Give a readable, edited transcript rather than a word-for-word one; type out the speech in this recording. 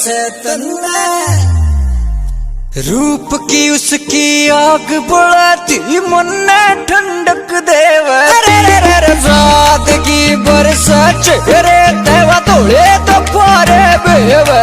से तन में। रूप की उसकी आग बुझाती मन ने ठंडक देवे। सादगी बरसा चेहरे तेवा तोड़े तो पारे बेवे।